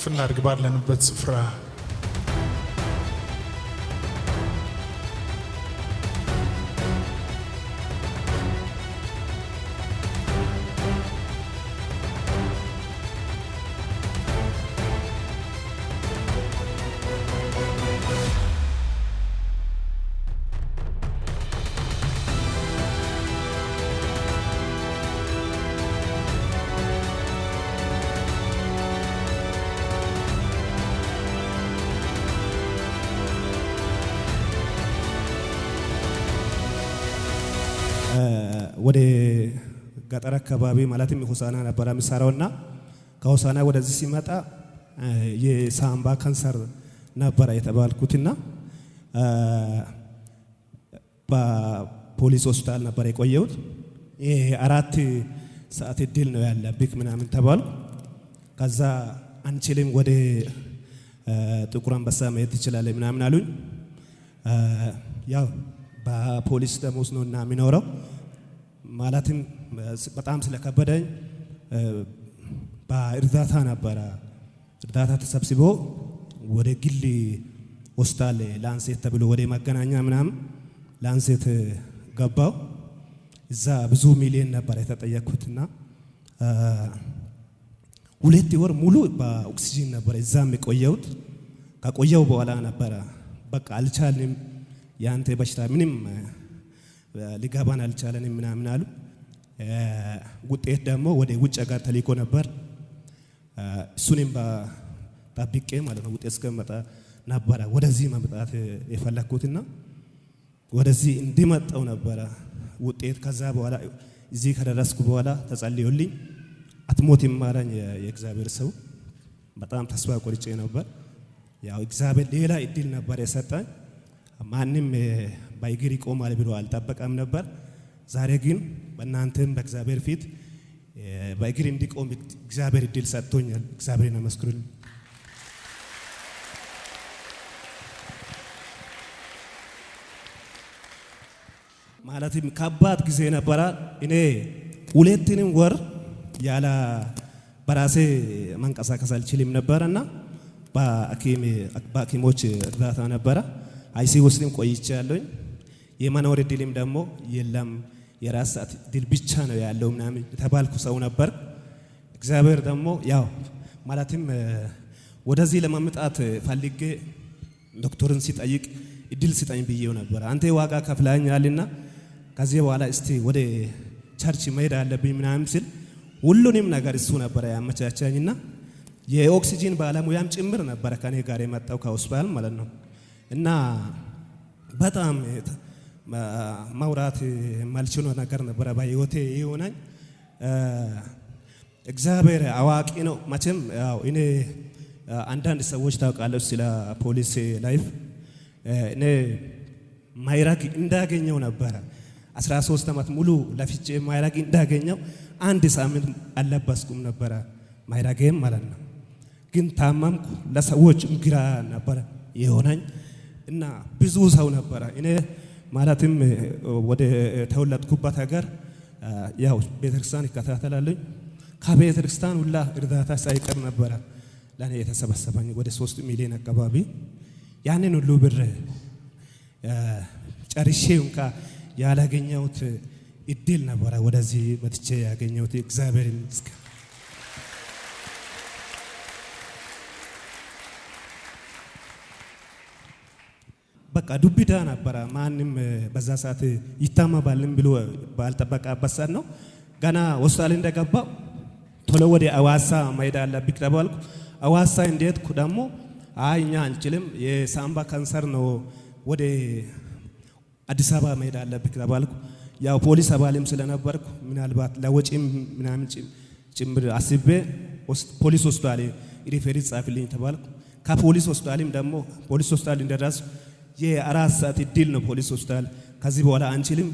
እናድርግ ባለንበት ስፍራ ወደ ገጠር አካባቢ ማለትም ሆሳና ነበር የሚሰራውና ከሆሳና ወደዚህ ሲመጣ የሳምባ ካንሰር ነበር የተባልኩትና በፖሊስ ሆስፒታል ነበር የቆየሁት። ይሄ 4 ሰዓት እድል ነው ያለብክ ምናምን ተባል። ከዛ አንችልም ወደ ጥቁር አንበሳ መሄድ ትችላለህ ምናምን አሉኝ። ያው በፖሊስ ደሞዝ ነው እና የሚኖረው ማለትም በጣም ስለከበደኝ በእርዳታ ነበረ እርዳታ ተሰብስቦ ወደ ግል ሆስፒታል ላንሴት ተብሎ ወደ መገናኛ ምናምን ላንሴት ገባው። እዛ ብዙ ሚሊዮን ነበር የተጠየቅኩትና 2 ወር ሙሉ በኦክሲጂን ነበር እዛም የቆየሁት። ከቆየው በኋላ ነበረ በቃ አልቻልንም፣ ያንተ በሽታ ምንም ሊገባን አልቻለንም ምናምን አሉ። ውጤት ደግሞ ወደ ውጭ ሀገር ተልኮ ነበር። እሱንም በጠብቄ ማለት ነው ውጤት እስከመጣ ነበረ ወደዚህ መምጣት የፈለኩትና ወደዚህ እንዲመጣው ነበረ ውጤት። ከዛ በኋላ እዚህ ከደረስኩ በኋላ ተጸልዮልኝ አትሞትም ማለኝ የእግዚአብሔር ሰው። በጣም ተስፋ ቆርጬ ነበር። ያው እግዚአብሔር ሌላ እድል ነበር የሰጠኝ። ማንም በእግር ይቆማል ብሎ አልጠበቀም ነበር። ዛሬ ግን በእናንተም በእግዚአብሔር ፊት በእግር እንዲቆም እግዚአብሔር እድል ሰጥቶኛል። እግዚአብሔርን አመስግኑልኝ። ማለትም ከባድ ጊዜ ነበረ። እኔ 2 ወር ያለ በራሴ መንቀሳቀስ አልችልም ነበርና በሐኪሞች እርዳታ ነበረ አይሲ ውስጥም ቆይቻለሁ። የመኖር እድልም ደግሞ የለም፣ የራስ ሰዓት እድል ብቻ ነው ያለው ምናምን ተባልኩ ሰው ነበር። እግዚአብሔር ደግሞ ያው ማለትም ወደዚህ ለማምጣት ፈልጌ ዶክተርን ሲጠይቅ እድል ስጠኝ ብዬው ነበር። አንተ ዋጋ ከፍለኛልና ከዚህ በኋላ እስቲ ወደ ቸርች መሄድ አለብኝ ምናምን ሲል ሁሉንም ነገር እሱ ነበር ያመቻቸኝና የኦክሲጂን ባለሙያም ጭምር ነበር ከኔ ጋር የመጣው ከሆስፒታል ማለት ነው። እና በጣም ማውራት ማልችለው ነገር ነበር በህይወቴ የሆነኝ። እግዚአብሔር አዋቂ ነው። መቼም ያው እኔ አንዳንድ ሰዎች ታውቃለች ስለ ፖሊስ ላይፍ እኔ ማይራግ እንዳገኘው ነበረ 13 ዓመት ሙሉ ለፍቼ ማይራግ እንዳገኘው 1 ሳምንት አለበስኩም ነበረ ማይራጌም ማለት ነው። ግን ታመምኩ። ለሰዎች ግራ ነበር የሆነኝ እና ብዙ ሰው ነበረ። እኔ ማለትም ወደ ተወለድኩበት ሀገር ያው ቤተክርስቲያን ይከታተላልኝ። ከቤተክርስቲያን ሁላ እርዳታ ሳይቀር ነበረ ለኔ የተሰበሰበኝ ወደ 3 ሚሊዮን አካባቢ። ያንን ሁሉ ብር ጨርሼው እንካ ያላገኘሁት እድል ነበረ ወደዚህ መጥቼ ያገኘሁት። እግዚአብሔር ይመስገን። በቃ ዱብዳ ነበረ። ማንም በዛ ሰዓት ይታመማልም ብሎ ባልጠበቀበት ሰዓት ነው። ገና ሆስፒታል እንደገባ ቶሎ ወደ አዋሳ መሄድ አለብኝ ተባልኩ። አዋሳ እንደሄድኩ ደግሞ አይ እኛ አንችልም የሳምባ ካንሰር ነው ወደ አዲስ አበባ መሄድ አለብኝ ተባልኩ። ያው ፖሊስ አባልም ስለነበርኩ ምናልባት ለወጪም ምናምን ጭምር አስቤ ፖሊስ ሆስፒታል ሪፈሪ ጻፍልኝ ተባልኩ። ከፖሊስ ሆስፒታልም ደግሞ ፖሊስ ሆስፒታል እንደደረስኩ የ4 ሰዓት እድል ነው ፖሊስ ሆስፒታል፣ ከዚህ በኋላ አንችልም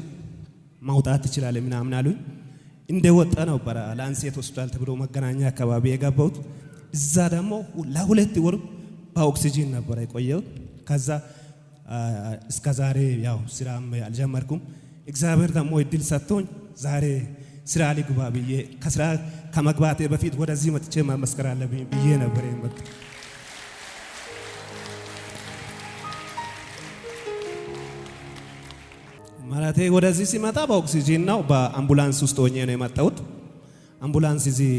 ማውጣት ትችላለህ ምናምን አሉኝ። እንደወጣ ነው ላንሴት ሆስፒታል ተብሎ መገናኛ አካባቢ የገባሁት። እዛ ደግሞ ለ2 ወር በኦክሲጂን ነበር የቆየሁት። ከዛ እስከ ዛሬ ያው ስራም አልጀመርኩም። እግዚአብሔር ደግሞ እድል ሰጥቶኝ ዛሬ ስራ ልግባ ብዬ ከስራ ከመግባቴ በፊት ወደዚህ መጥቼ መመስከር አለብኝ ብዬ ነበር የመጣው። ማለቴ ወደዚህ ሲመጣ በኦክሲጂን ነው በአምቡላንስ ውስጥ ሆኜ ነው የመጣሁት። አምቡላንስ እዚህ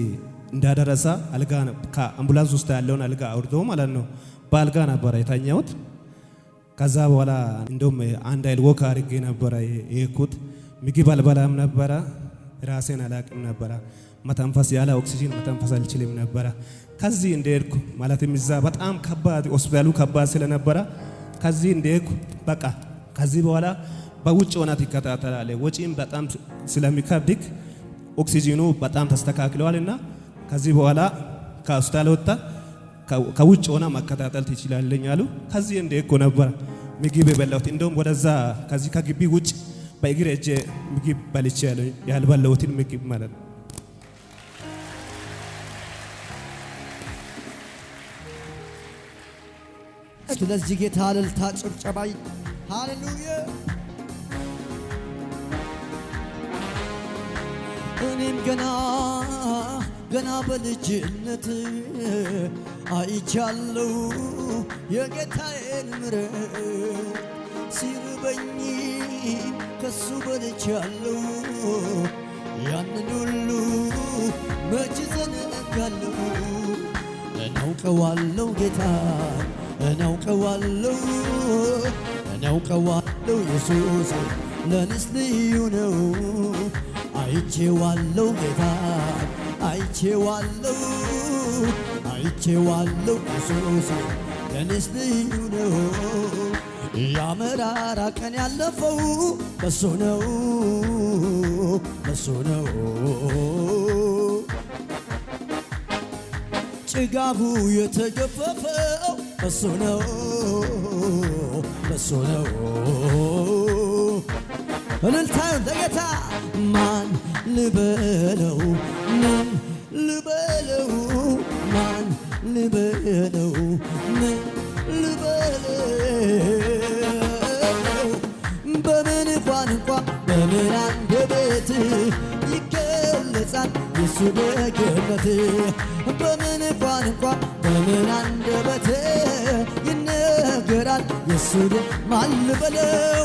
እንዳደረሰ አልጋ ከአምቡላንስ ውስጥ ያለውን አልጋ አውርዶ ማለት ነው በአልጋ ነበር የተኛሁት። ከዛ በኋላ እንደውም አንድ አይል ወክ አድርጌ ነበር የሄድኩት። ምግብ አልበላም ነበረ፣ ራሴን አላቅም ነበረ። መተንፈስ ያለ ኦክሲጂን መተንፈስ አልችልም ነበረ። ከዚህ እንደሄድኩ ማለትም እዛ በጣም ከባድ ሆስፒታሉ ከባድ ስለነበረ ከዚህ እንደሄድኩ በቃ ከዚህ በኋላ በውጭ ሆና ትከታተላለህ፣ ወጪም በጣም ስለሚከብድክ ኦክሲጂኑ በጣም ተስተካክለዋልና ከዚህ በኋላ ከሆስፒታል ወጣ ከውጭ ሆና መከታተል ትችላለኝ አሉ። ከዚህ እንደሄድኩ ነበር ምግብ የበላሁት። እንደውም ወደዛ ከዚህ ከግቢ ውጭ በእግር እጄ ምግብ በልቼ ያልበላሁትን ምግብ ማለት ነው። ስለዚህ ጌታ እልልታ ጭብጨባ ሃሌሉያ። እኔም ገና በልጅነት አይቻለሁ የጌታዬን ምሕረት ሲርበኝ ከሱ በልቻለሁ ያንን ሁሉ መች ዘነጋለሁ። እናውቀዋለሁ ጌታ እናውቀዋለሁ ኢየሱስ ለኔስ ልዩ ነው። አይቼዋለሁ ጌታ አይቼዋለሁ ኢየሱስ ለኔስ ልዩ ነው። ያመራራ ቀን ያለፈው በሱ ነው ጭጋጉ የተገፈፈው በሱ ነው እልልታውን ለጌታ ማን ልበለው ምን ልበለው ማን ልበለው ምን ልበለው በምን ቋንቋ በምን አንደበት ይገለጻል የሱ ደግነት በምን ቋንቋ በምን አንደበት ይነገራል የሱ ማን ልበለው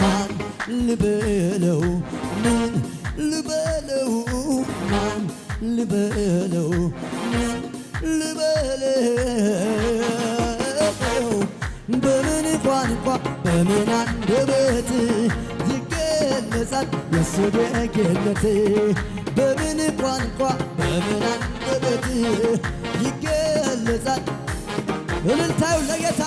ማን ልበለው ምን ልበለው ማን ልበለው ምን ልበለው በምን ቋንቋ በምን አንደበት ይገለጻል የሱ ደግነት በምን ቋንቋ በምን አንደበት ይገለጻል። እልልታው ለጌታ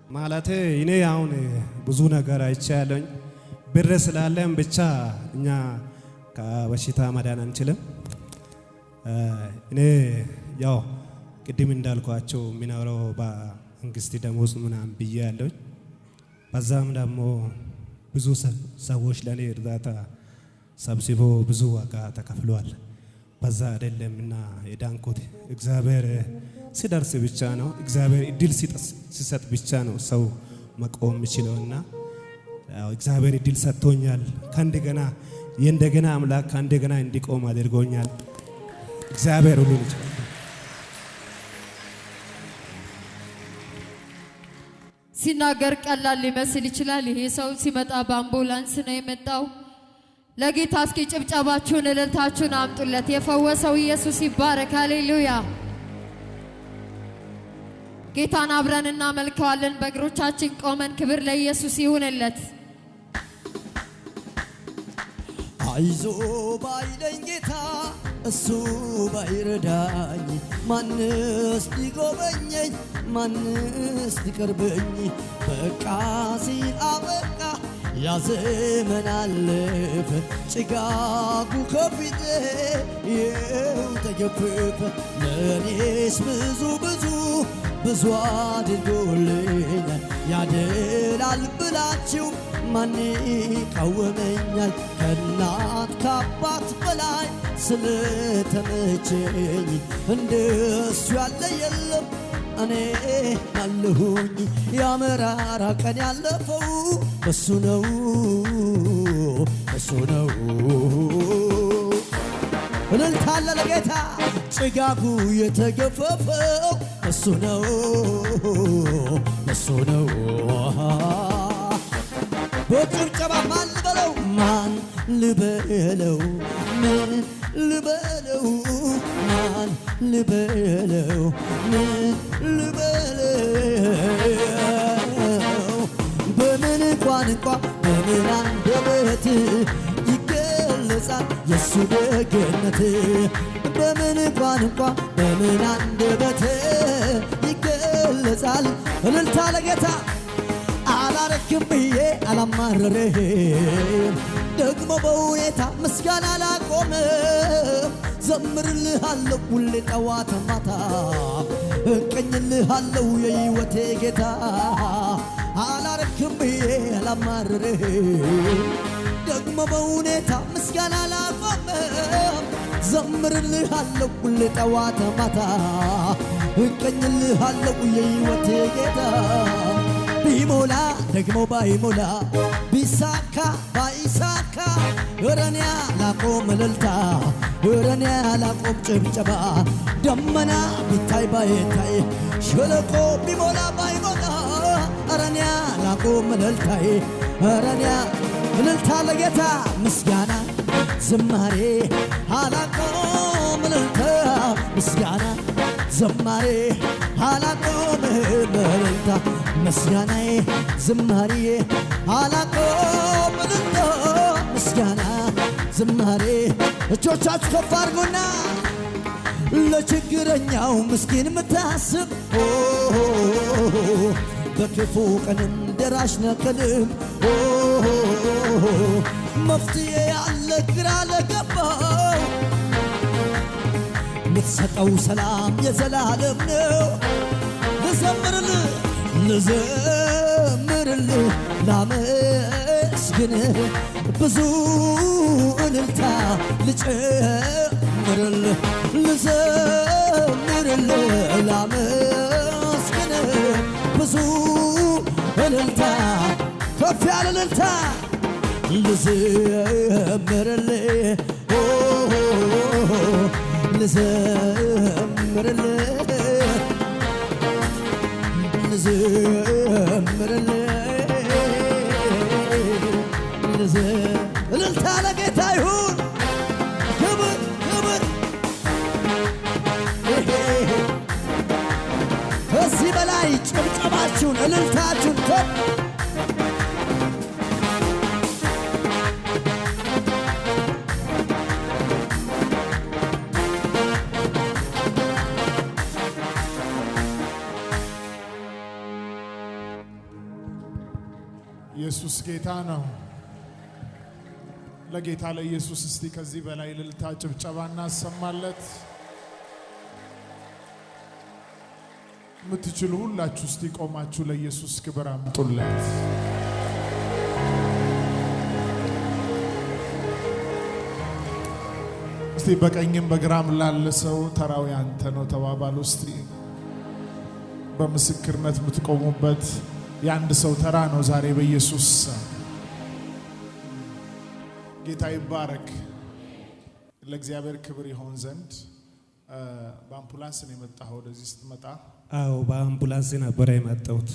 ማለቴ እኔ አሁን ብዙ ነገር አይቻለኝ። ብር ስላለን ብቻ እኛ ከበሽታ መዳን አንችልም። እኔ ያው ቅድም እንዳልኳቸው የሚኖረው በመንግስት ደሞዝ ምናምን ብዬ ያለኝ በዛም ደግሞ ብዙ ሰዎች ለኔ እርዳታ ሰብስቦ ብዙ ዋጋ ተከፍሏል። በዛ አይደለምና የዳንኩት እግዚአብሔር ሲደርስ ብቻ ነው። እግዚአብሔር እድል ሲሰጥ ብቻ ነው ሰው መቆም የሚችለውና እግዚአብሔር እድል ሰጥቶኛል። ከእንደገና የእንደገና አምላክ ከእንደገና እንዲቆም አድርጎኛል። እግዚአብሔር ሁሉ ልጅ ሲናገር ቀላል ሊመስል ይችላል። ይሄ ሰው ሲመጣ በአምቡላንስ ነው የመጣው። ለጌታ እስኪ ጭብጨባችሁን እልልታችሁን አምጡለት። የፈወሰው ኢየሱስ ይባረክ። ሃሌሉያ። ጌታን አብረን እናመልከዋለን። በእግሮቻችን ቆመን ክብር ለኢየሱስ ይሁንለት። አይዞ ባይለኝ ጌታ እሱ ባይረዳኝ ማንስ ሊጎበኘኝ ማንስ ሊቀርበኝ በቃ ሲል አበቃ ያ ዘመን አለፈ ጭጋጉ ከፊቴ ይኸው ተገፈፈ ለኔስ ብዙ አድርጎልኛል ያደላል ብላችሁ ማን ይቃወመኛል? ከእናት ከአባት በላይ ስለተመቸኝ እንደሱ ያለ የለም። እኔ አለሁኝ ያመራራ ቀን ያለፈው እሱ ነው እሱ ነው። እልልታ አለ ለጌታ ጭጋጉ የተገፈፈው እሱ ነው እሱ ነው። በጭብጨባ ማን ልበለው ማን ልበለው ምን ልበለው ማን ልበለው ምን ልበለው? በምን ቋንቋ በምን አንደበት ይገለጻል የሱ ደግነት? በምን ቋንቋ በምን አንደበት ይገለጻል? እልልታ ለጌታ አላረክም ብዬ አላማረርህም፣ ደግሞ በሁኔታ ምስጋና አላቆምም። ዘምርልሃለሁ ሁሌ ጠዋት ማታ፣ እቀኝልሃለሁ የሕይወቴ ጌታ። አላረክም ብዬ አላማረርህም፣ ደግሞ በሁኔታ ምስጋና አላቆምም። ዘምርልሃለሁ ሁሌ ጠዋት ማታ፣ እቀኝልሃለሁ የሕይወቴ ጌታ። ቢሞላ ደግሞ ባይሞላ ቢሳካ ባይሳካ እረኔ አላቆም እልልታ እረኔ አላቆም ጭብጨባ። ደመና ቢታይ ባይታይ ሸለቆ ቢሞላ ባይሞላ እረኔ አላቆም እልልታዬ እረኔ እልልታ ለጌታ ምስጋና ዝማሬ አላቆም እልልታ ምስጋና ዝማሬ አላቆምም እልልታ ምስጋናዬ ዝማሬ አላቆም እልልታ ምስጋና ዝማሬ። እጆቻችሁ ከፍ አድርጉና ለችግረኛው ምስኪን ምታስብ በክፉ ቀንም ደራሽ ነክልም መፍትሄ ያለ ግራ ለገባው ምትሰጠው ሰላም የዘላለም ነው። ልዘምርልህ ልዘምርልህ ላመስግንህ ብዙ እልልታ ልጨምርልህ ልዘምርልህ ላመስግንህ ብዙ እልልታ ከፍ ያለ እልልታ ልዘምርልህ ልዘምርልህ ልዘምርልህ እልልታ ለጌታ ይሁን። ክብር ክብር ከዚህ በላይ ጭብጨባችሁን እልልታችሁን ከፍ ኢየሱስ ጌታ ነው። ለጌታ ለኢየሱስ እስቲ ከዚህ በላይ እልልታ ጭብጨባ እናሰማለት። የምትችሉ ሁላችሁ እስቲ ቆማችሁ ለኢየሱስ ክብር አምጡለት። እስቲ በቀኝም በግራም ላለ ሰው ተራው ያንተ ነው ተባባሉ። እስቲ በምስክርነት የምትቆሙበት የአንድ ሰው ተራ ነው ዛሬ በኢየሱስ ጌታ ይባረክ። ለእግዚአብሔር ክብር ይሆን ዘንድ በአምቡላንስ ነው የመጣኸው ወደዚህ ስትመጣ? አዎ በአምቡላንስ ነበር የመጣሁት።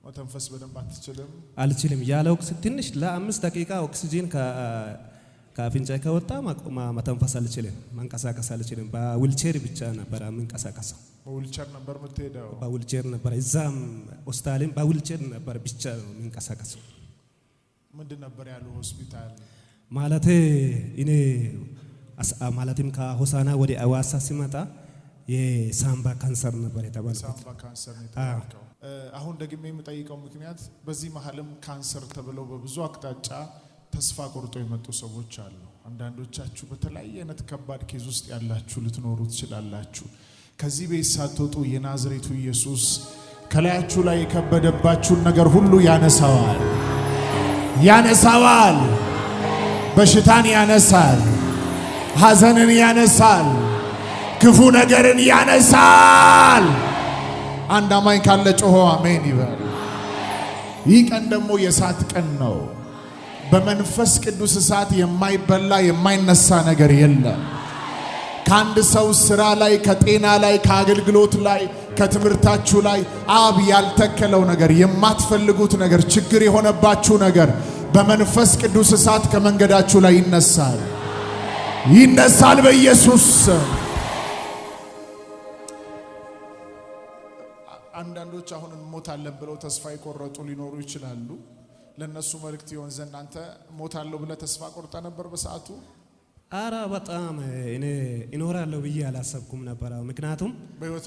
መተንፈስ በደንብ አትችልም? አልችልም። ያለ ኦክሲጅን ትንሽ ለ5 ደቂቃ ኦክሲጅን ከአፍንጫዬ ከወጣ መተንፈስ አልችልም፣ መንቀሳቀስ አልችልም። በዊልቸር ብቻ ነበር የምንቀሳቀሰው። በዊልቸር ነበር የምትሄደው? በዊልቸር ነበር። እዛም ሆስፒታልም በዊልቸር ነበር ብቻ የምንቀሳቀሰው። ምንድን ነበር ያሉ ሆስፒታል? ማለት እኔ ማለትም ከሆሳና ወደ አዋሳ ሲመጣ የሳምባ ካንሰር ነበር የተባለው። ሳምባ ካንሰር ነው የተባለው። አሁን ደግሜ የምጠይቀው ምክንያት በዚህ መሀልም ካንሰር ተብለው በብዙ አቅጣጫ ተስፋ ቆርጦ የመጡ ሰዎች አሉ። አንዳንዶቻችሁ በተለያየ አይነት ከባድ ኬዝ ውስጥ ያላችሁ ልትኖሩ ትችላላችሁ። ከዚህ ቤት ሳትወጡ የናዝሬቱ ኢየሱስ ከላያችሁ ላይ የከበደባችሁን ነገር ሁሉ ያነሳዋል። ያነሳዋል። በሽታን ያነሳል። ሐዘንን ያነሳል። ክፉ ነገርን ያነሳል። አንድ አማኝ ካለ ጮሆ አሜን ይበል። ይህ ቀን ደግሞ የእሳት ቀን ነው። በመንፈስ ቅዱስ እሳት የማይበላ የማይነሳ ነገር የለም። ከአንድ ሰው ስራ ላይ፣ ከጤና ላይ፣ ከአገልግሎት ላይ፣ ከትምህርታችሁ ላይ አብ ያልተከለው ነገር፣ የማትፈልጉት ነገር፣ ችግር የሆነባችሁ ነገር በመንፈስ ቅዱስ እሳት ከመንገዳችሁ ላይ ይነሳል። ይነሳል በኢየሱስ ስም። አንዳንዶች አሁን እንሞታለን ብለው ተስፋ የቆረጡ ሊኖሩ ይችላሉ። ለነሱ መልእክት ይሆን ዘንድ አንተ ሞታለሁ ብለህ ተስፋ ቆርጠ ነበር በሰዓቱ? አራ በጣም እኔ እኖራለሁ ብዬ አላሰብኩም ነበር። ምክንያቱም በህይወት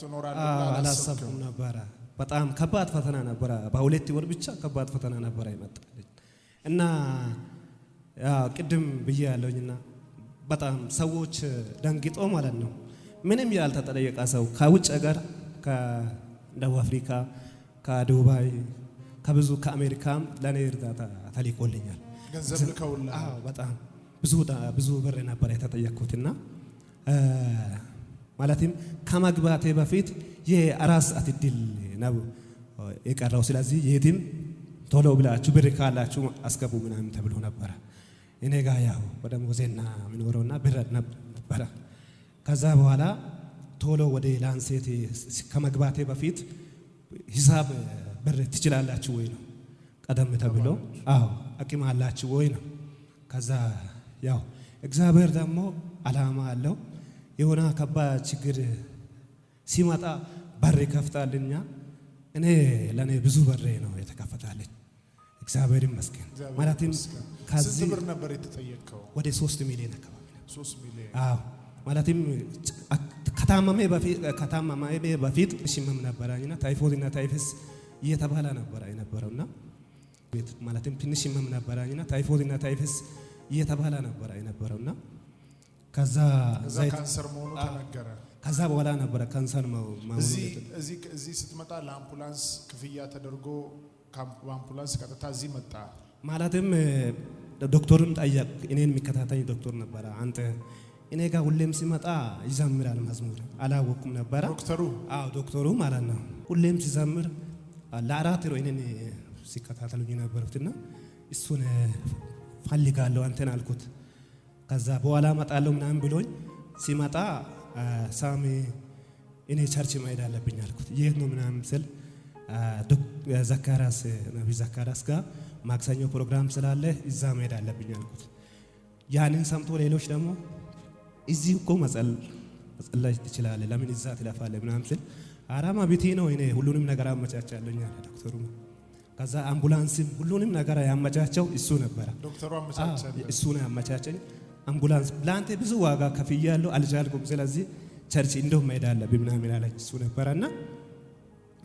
ትኖራለህ አላሰብኩም ነበር። በጣም ከባድ ፈተና ነበር። በሁለት ወር ብቻ ከባድ ፈተና ነበር ይመጣልኝ እና ቅድም ብዬ ያለውኝና በጣም ሰዎች ደንግጦ ማለት ነው። ምንም ያልተጠየቀ ሰው ከውጭ ሀገር ከደቡብ አፍሪካ፣ ከዱባይ፣ ከብዙ ከአሜሪካም ለኔ እርዳታ ተልኮልኛል። ገንዘብ ልከውላ በጣም ብዙ ብር ነበር የተጠየቅኩትና ማለትም ከመግባቴ በፊት የአራት ሰዓት እድል ነው የቀረው። ስለዚህ የትም ቶሎ ብላችሁ ብር ካላችሁ አስገቡ ምናምን ተብሎ ነበር። እኔ ጋር ያው በደሞዜና ምኖረውና ብር ነበረ። ከዛ በኋላ ቶሎ ወደ ላንሴት ከመግባቴ በፊት ሂሳብ ብር ትችላላችሁ ወይ ነው ቀደም ተብሎ። አቅም አላችሁ ወይ ነው። ከዛ ያው እግዚአብሔር ደግሞ አላማ አለው። የሆነ ከባድ ችግር ሲመጣ በር ይከፍታልኛ። እኔ ለኔ ብዙ በር ነው የተከፈታለኝ። እግዚአብሔር ይመስገን። ማለትም ከዚህ ብር ነበር የተጠየቀው? ወደ 3 ሚሊዮን አካባቢ ነው። 3 ሚሊዮን ማለትም ከታመመ በፊት ሽምም ነበረኝና ታይፎይድ እና ታይፈስ እየተባለ ነበር የነበረውና ማለትም ትንሽ ሽምም ነበረኝና ታይፎይድ እና ታይፈስ እየተባለ ነበር የነበረውና ከዛ ካንሰር መሆኑ ተነገረ። ከዛ በኋላ ነበር ካንሰር እዚህ ስትመጣ ለአምቡላንስ ክፍያ ተደርጎ በአምቡላንስ ቀጥታ እዚህ መጣ። ማለትም ዶክተሩም ጠየቅ። እኔን የሚከታተኝ ዶክተር ነበረ። አንተ እኔ ጋር ሁሌም ሲመጣ ይዘምራል መዝሙር አላወኩም ነበረ ዶክተሩ ማለት ነው። ሁሌም ሲዘምር ለአራት ወር እኔን ሲከታተሉኝ ነበሩትና እሱን ፈልጋለሁ አንተን አልኩት። ከዛ በኋላ መጣለሁ ምናምን ብሎኝ ሲመጣ ሳሚ እኔ ቸርች መሄድ አለብኝ አልኩት። የት ነው ምናምን ስል ዘካራስ ነብይ ዘካራስ ጋር ማክሰኞ ፕሮግራም ስላለ እዛ መሄድ አለብኝ አልኩት። ያንን ሰምቶ ሌሎች ደግሞ እዚህ እኮ መጸለይ ትችላለህ፣ ለምን እዛ ትለፋለህ ምናምን ስል አራማ ቤቴ ነው እኔ ሁሉንም ነገር አመቻቻለሁ አለ ዶክተሩ። ከዛ አምቡላንስም ሁሉንም ነገር ያመቻቸው እሱ ነበር። ዶክተሩ አመቻቻለሁ እሱ ነው ያመቻቸኝ። አምቡላንስ ላንተ ብዙ ዋጋ ከፍያለሁ አልቻልኩም፣ ስለዚህ ቸርች እንደው መሄድ አለብኝ ምናምን አለኝ እሱ ነበርና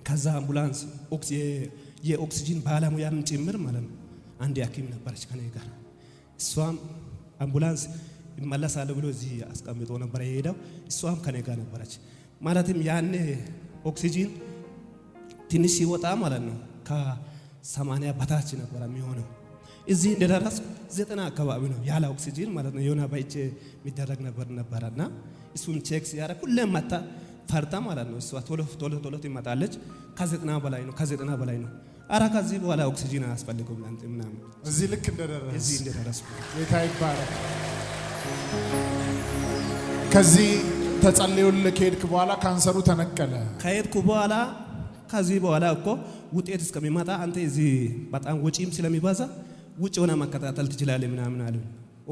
ከዛ አምቡላንስ የኦክሲጂን ባለሙያም ጭምር ማለት ነው። አንድ ሐኪም ነበረች ከኔ ጋር። እሷም አምቡላንስ ይመለሳል ብሎ እዚህ አስቀምጦ ነበር የሄደው። እሷም ከኔ ጋር ነበረች። ማለትም ያኔ ኦክሲጂን ትንሽ ሲወጣ ማለት ነው ከ80 በታች ነበር የሚሆነው። እዚህ እንደደረስኩ 90 አካባቢ ነው ያለ ኦክሲጂን ማለት ነው። የሆነ ባይቼ የሚደረግ ነበርና እሱን ቼክ ሲያደርግ ሁሌም መጣ ፈርታ ማለት ነው። እሷ ቶሎ ትመጣለች። ከ90 በላይ ነው። አራ ከዚህ በኋላ ኦክሲጂን አያስፈልገውም ላንተ ምናምን እዚህ ልክ እንደደረስኩ ጌታ ይባረክ። ከዚህ ተጸልዮልህ ከሄድክ በኋላ ካንሰሩ ተነቀለ። ከሄድኩ በኋላ ከዚህ በኋላ እኮ ውጤት እስከሚመጣ አንተ እዚህ በጣም ወጪም ስለሚበዛ ውጭ ሆነ መከታተል ትችላለህ ምናምን አሉ።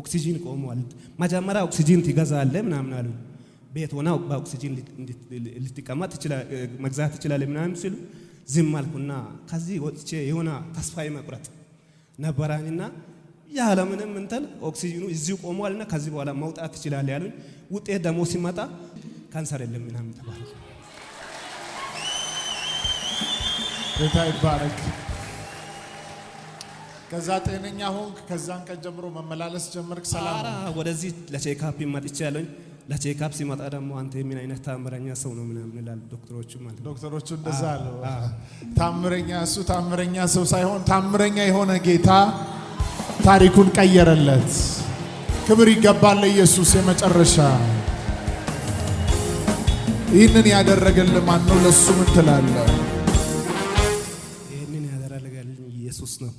ኦክሲጂን ቆሟል፣ መጀመሪያ ኦክሲጂን ትገዛለህ ምናምን አሉ። ቤት ሆና በኦክሲጂን ልትቀመጥ መግዛት ትችላለህ ምናምን ሲሉ ዝም አልኩና ከዚህ ወጥቼ የሆነ ተስፋ መቁረጥ ነበራኝና ያለምንም እንትን ኦክሲጂኑ እዚሁ ቆሟልና ከዚህ በኋላ መውጣት ትችላለህ ያሉኝ። ውጤት ደግሞ ሲመጣ ካንሰር የለም ምናምን ተባለ። ጌታ ይባረክ። ከዛ ጤነኛ ሆንክ። ከዛን ቀን ጀምሮ መመላለስ ጀመርክ። ሰላም ወደዚህ ለቼክአፕ መጥቼ ያለኝ ለቼክአፕ ሲመጣ ደግሞ አንተ ምን አይነት ታምረኛ ሰው ነው ምናምን ይላል ዶክተሮቹ ማለት ነው። ዶክተሮቹ እንደዛ አሉ። ታምረኛ እሱ ታምረኛ ሰው ሳይሆን ታምረኛ የሆነ ጌታ ታሪኩን ቀየረለት። ክብር ይገባል ለኢየሱስ። የመጨረሻ ይህንን ያደረገልን ማን ነው? ለሱ ምን ትላለህ? ይህንን ያደረገልን ኢየሱስ ነው።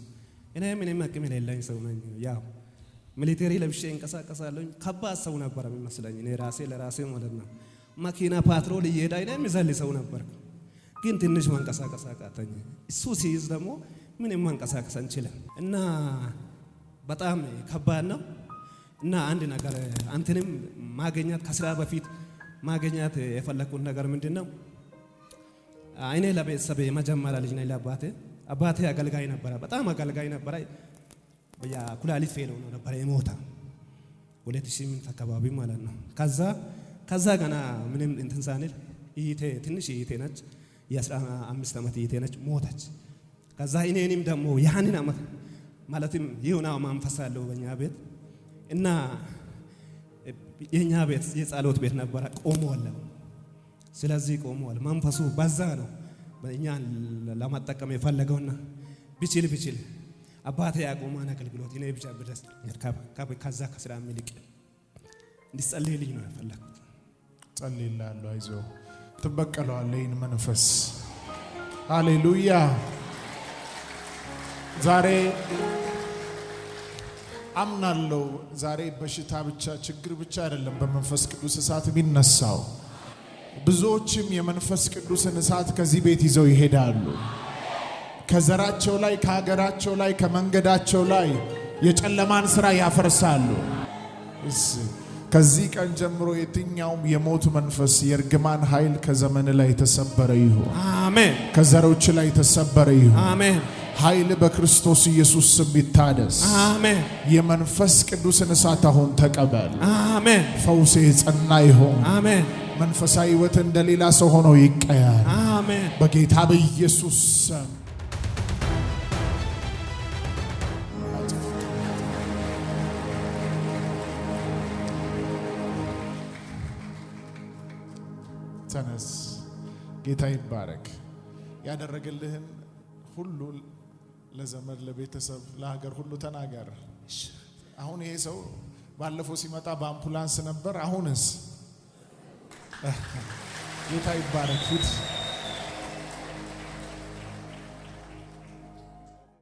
እኔ ምንም አቅም የሌለኝ ሰው ነኝ። ያው ሚሊቴሪ ለብሼ እንቀሳቀሳለሁ። ከባድ ሰው ነበር የሚመስለኝ እኔ ራሴ ለራሴ ማለት ነው። መኪና ፓትሮል እየሄዳ እኔ የሚዘል ሰው ነበር፣ ግን ትንሽ መንቀሳቀስ አቃተኝ። እሱ ሲይዝ ደግሞ ምንም መንቀሳቀስ አንችልም እና በጣም ከባድ ነው። እና አንድ ነገር አንተንም ማግኘት ከስራ በፊት ማግኘት የፈለኩት ነገር ምንድነው? እኔ ለቤተሰብ የመጀመሪያ ልጅ ነኝ። አባቴ አገልጋይ ነበረ፣ በጣም አገልጋይ ነበረ። ኩላሊት ፌል ሆኖ ነበረ የሞታ 2008 አካባቢ ማለት ነው። ከዛ ገና ምንም እንትን ሳንል ትንሽ እህቴ ነች፣ የ15 ዓመት እህቴ ነች፣ ሞተች። ከዛ እኔንም ደግሞ ያንን ዓመት ማለትም ይሁና መንፈስ አለው በእኛ ቤት እና የኛ ቤት የጸሎት ቤት ነበረ፣ ቆሟል። ስለዚህ ቆሟል። መንፈሱ በዛ ነው በእኛን ለማጠቀም የፈለገውና ቢችል አባቴ ያቆማን አገልግሎት እኔ ብቻ ብደስ ከዛ ከስራ የሚልቅ እንዲጸልይልኝ ነው የፈለኩት። ጸልይልሃለሁ፣ አይዞህ ትበቀለዋለህ ይህን መንፈስ። ሃሌሉያ። ዛሬ አምናለሁ ዛሬ በሽታ ብቻ ችግር ብቻ አይደለም በመንፈስ ቅዱስ እሳት የሚነሳው። ብዙዎችም የመንፈስ ቅዱስን እሳት ከዚህ ቤት ይዘው ይሄዳሉ። ከዘራቸው ላይ፣ ከሀገራቸው ላይ፣ ከመንገዳቸው ላይ የጨለማን ስራ ያፈርሳሉ። ከዚህ ቀን ጀምሮ የትኛውም የሞት መንፈስ፣ የእርግማን ኃይል ከዘመን ላይ ተሰበረ ይሁን። አሜን። ከዘሮች ላይ ተሰበረ ይሁን። አሜን። ኃይል በክርስቶስ ኢየሱስ ስም ይታደስ። አሜን። የመንፈስ ቅዱስን እሳት አሁን ተቀበል። አሜን። ፈውሴ የጸና ይሁን። አሜን። መንፈሳዊ ሕይወት እንደሌላ ሰው ሆኖ ይቀየር። አሜን። በጌታ በኢየሱስ ስም ተነስ። ጌታ ይባረክ። ያደረገልህን ሁሉ ለዘመድ፣ ለቤተሰብ፣ ለሀገር ሁሉ ተናገር። አሁን ይሄ ሰው ባለፈው ሲመጣ በአምቡላንስ ነበር። አሁንስ ጌታ ይባረክ።